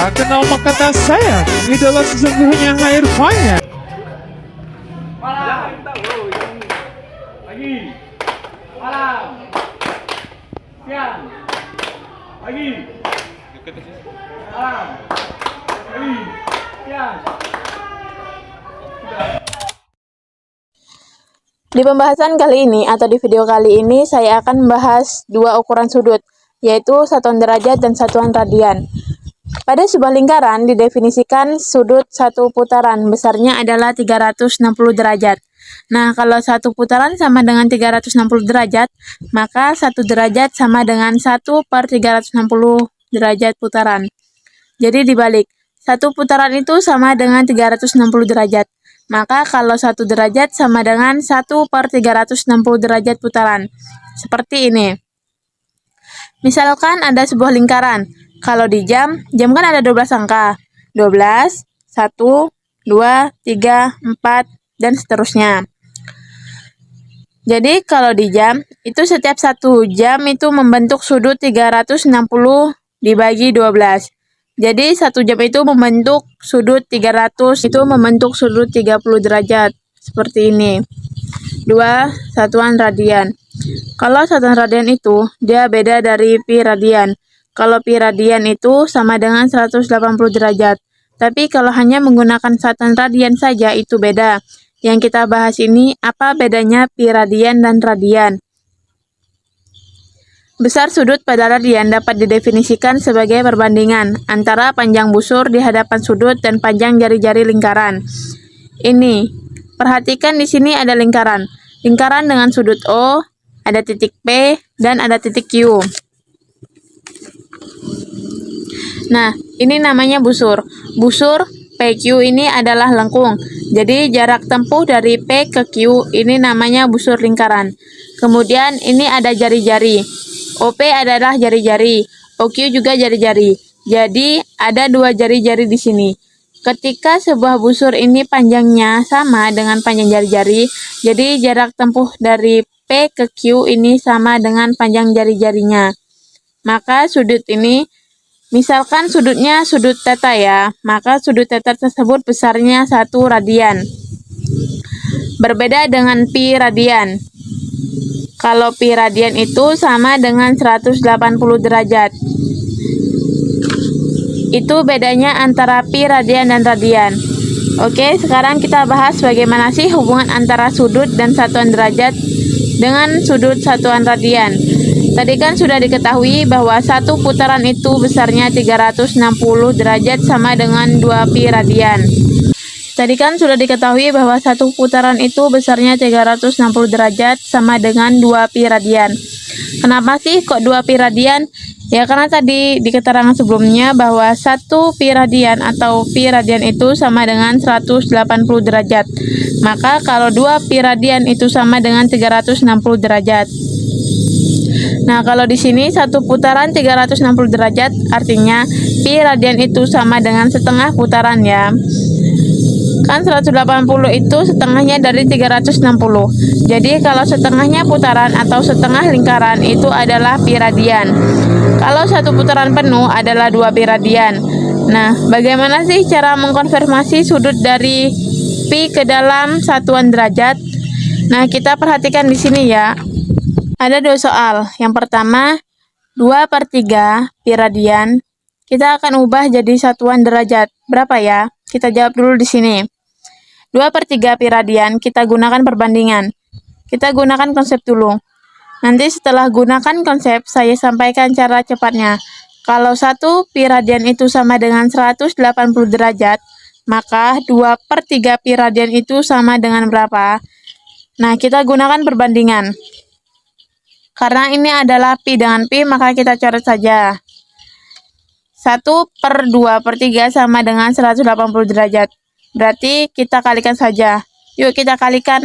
Anda kenal maka tas saya? Ini adalah sesungguhnya air banyak. Malam. Pagi. Malam. Siang. Pagi. Malam. Pagi. Siang. Di pembahasan kali ini atau di video kali ini saya akan membahas dua ukuran sudut, yaitu satuan derajat dan satuan radian. Pada sebuah lingkaran didefinisikan sudut satu putaran besarnya adalah 360 derajat. Nah, kalau satu putaran sama dengan 360 derajat, maka satu derajat sama dengan 1/360 derajat putaran. Jadi dibalik, satu putaran itu sama dengan 360 derajat. Maka kalau satu derajat sama dengan 1/360 derajat putaran. Seperti ini. Misalkan ada sebuah lingkaran. Kalau di jam kan ada 12 angka. 12, 1, 2, 3, 4, dan seterusnya. Jadi kalau di jam, itu setiap 1 jam itu membentuk sudut 360 dibagi 12. Jadi 1 jam itu membentuk sudut 300, itu membentuk sudut 30 derajat. Seperti ini. 2 satuan radian. Kalau satuan radian itu, dia beda dari pi radian. Kalau pi radian itu sama dengan 180 derajat. Tapi kalau hanya menggunakan satuan radian saja itu beda. Yang kita bahas ini, apa bedanya pi radian dan radian? Besar sudut pada radian dapat didefinisikan sebagai perbandingan antara panjang busur di hadapan sudut dan panjang jari-jari lingkaran. Ini, perhatikan di sini ada lingkaran. Lingkaran dengan sudut O, ada titik P, dan ada titik Q. Nah, ini namanya busur. Busur PQ ini adalah lengkung. Jadi jarak tempuh dari P ke Q ini namanya busur lingkaran. Kemudian ini ada jari-jari. OP adalah jari-jari, OQ juga jari-jari. Jadi ada 2 jari-jari di sini. Ketika sebuah busur ini panjangnya sama dengan panjang jari-jari, jadi jarak tempuh dari P ke Q ini sama dengan panjang jari-jarinya. Maka sudut ini, misalkan sudutnya sudut theta ya, maka sudut theta tersebut besarnya 1 radian. Berbeda dengan pi radian. Kalau pi radian itu sama dengan 180 derajat. Itu bedanya antara pi radian dan radian. Oke, sekarang kita bahas bagaimana sih hubungan antara sudut dan satuan derajat dengan sudut satuan radian. Tadi kan sudah diketahui bahwa satu putaran itu besarnya 360 derajat sama dengan 2 pi radian. Tadi kan sudah diketahui bahwa satu putaran itu besarnya 360 derajat sama dengan 2 pi radian. Kenapa sih kok 2 pi radian? Ya karena tadi di keterangan sebelumnya bahwa 1 pi radian atau pi radian itu sama dengan 180 derajat. Maka kalau 2 pi radian itu sama dengan 360 derajat. Nah, kalau di sini satu putaran 360 derajat, artinya pi radian itu sama dengan setengah putaran ya. Kan 180 itu setengahnya dari 360. Jadi kalau setengahnya putaran atau setengah lingkaran itu adalah pi radian. Kalau satu putaran penuh adalah 2 pi radian. Nah, bagaimana sih cara mengkonfirmasi sudut dari pi ke dalam satuan derajat? Nah, kita perhatikan di sini ya. Ada 2 soal. Yang pertama, 2/3 pi radian. Kita akan ubah jadi satuan derajat. Berapa ya? Kita jawab dulu di sini. 2/3 pi radian, kita gunakan perbandingan. Kita gunakan konsep dulu. Nanti setelah gunakan konsep, saya sampaikan cara cepatnya. Kalau 1 pi radian itu sama dengan 180 derajat, maka 2/3 pi radian itu sama dengan berapa? Nah, kita gunakan perbandingan. Karena ini adalah pi dengan pi, maka kita coret saja. 1/2/3 sama dengan 180 derajat. Berarti kita kalikan saja. Yuk kita kalikan.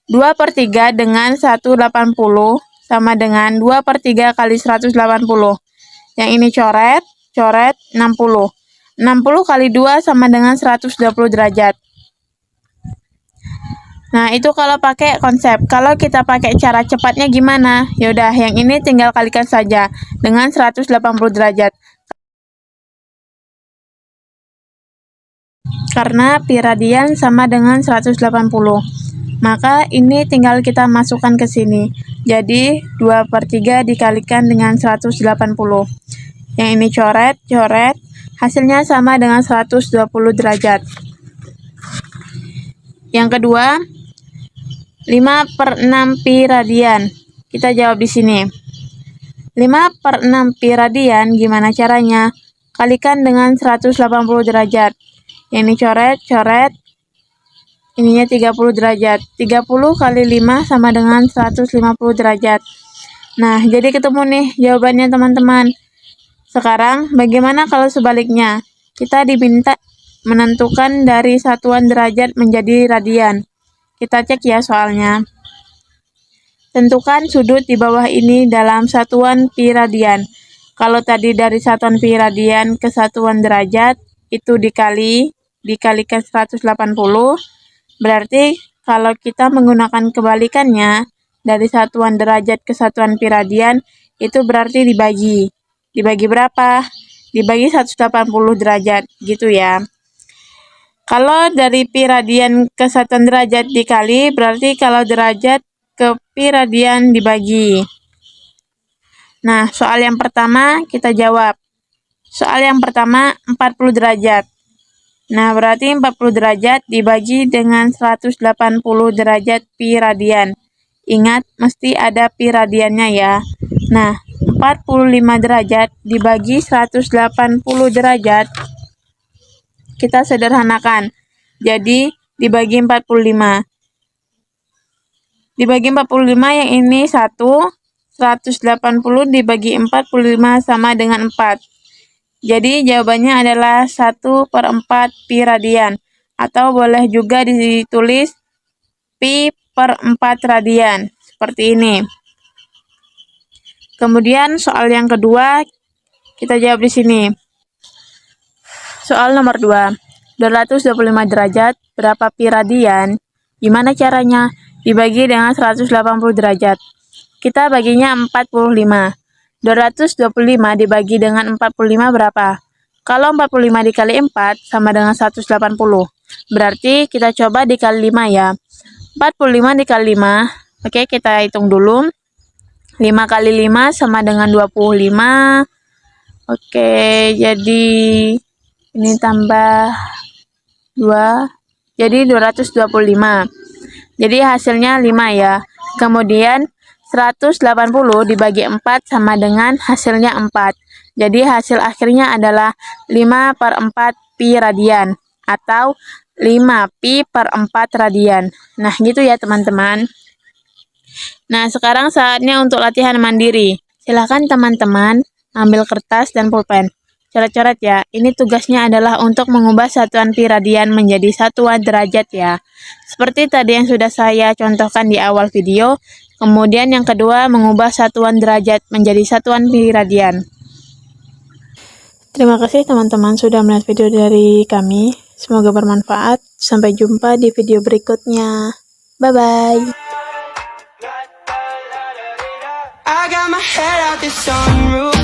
2/3 dengan 180 sama dengan 2/3 kali 180. Yang ini coret, 60. 60 kali 2 sama dengan 120 derajat. Nah, itu kalau pakai konsep. Kalau kita pakai cara cepatnya gimana? Yaudah, yang ini tinggal kalikan saja dengan 180 derajat. karena pi radian sama dengan 180. Maka ini tinggal kita masukkan ke sini. Jadi 2/3 dikalikan dengan 180. Yang ini coret, hasilnya sama dengan 120 derajat. Yang kedua, 5/6 pi radian. Kita jawab di sini. 5/6 pi radian gimana caranya? Kalikan dengan 180 derajat. Yang ini coret, ininya 30 derajat. 30 kali 5 sama dengan 150 derajat. Nah, jadi ketemu nih jawabannya teman-teman. Sekarang, bagaimana kalau sebaliknya? Kita diminta menentukan dari satuan derajat menjadi radian. Kita cek ya soalnya. Tentukan sudut di bawah ini dalam satuan pi radian. Kalau tadi dari satuan pi radian ke satuan derajat, itu dikalikan 180. Berarti kalau kita menggunakan kebalikannya, dari satuan derajat ke satuan pi radian, itu berarti dibagi. Dibagi berapa? Dibagi 180 derajat, gitu ya. Kalau dari pi radian ke satuan derajat dikali, berarti kalau derajat ke pi radian dibagi. Nah, soal yang pertama kita jawab. Soal yang pertama 40 derajat. Nah, berarti 40 derajat dibagi dengan 180 derajat pi radian. Ingat, mesti ada pi radiannya ya. Nah, 45 derajat dibagi 180 derajat. Kita sederhanakan. Jadi, dibagi 45. Dibagi 45 yang ini 1, 180 dibagi 45 sama dengan 4. Jadi jawabannya adalah 1/4 pi radian. Atau boleh juga ditulis pi per 4 radian. Seperti ini. Kemudian soal yang kedua, kita jawab di sini. Soal nomor 2. 225 derajat, berapa pi radian? Gimana caranya? Dibagi dengan 180 derajat. Kita baginya 45. 225 dibagi dengan 45 berapa? Kalau 45 dikali 4 sama dengan 180. Berarti kita coba dikali 5 ya. 45 dikali 5. Oke, kita hitung dulu. 5 kali 5 sama dengan 25. Oke, jadi ini tambah 2. Jadi 225. Jadi hasilnya 5 ya. Kemudian 180 dibagi 4 sama dengan hasilnya 4. Jadi hasil akhirnya adalah 5/4 pi radian. Atau 5 pi per 4 radian. Nah, gitu ya teman-teman. Nah, sekarang saatnya untuk latihan mandiri. Silahkan teman-teman ambil kertas dan pulpen. Coret-coret ya. Ini tugasnya adalah untuk mengubah satuan pi radian menjadi satuan derajat ya. Seperti tadi yang sudah saya contohkan di awal video. Kemudian yang kedua, mengubah satuan derajat menjadi satuan pi radian. Terima kasih teman-teman sudah melihat video dari kami. Semoga bermanfaat. Sampai jumpa di video berikutnya. Bye-bye. I got my head out the sunroof.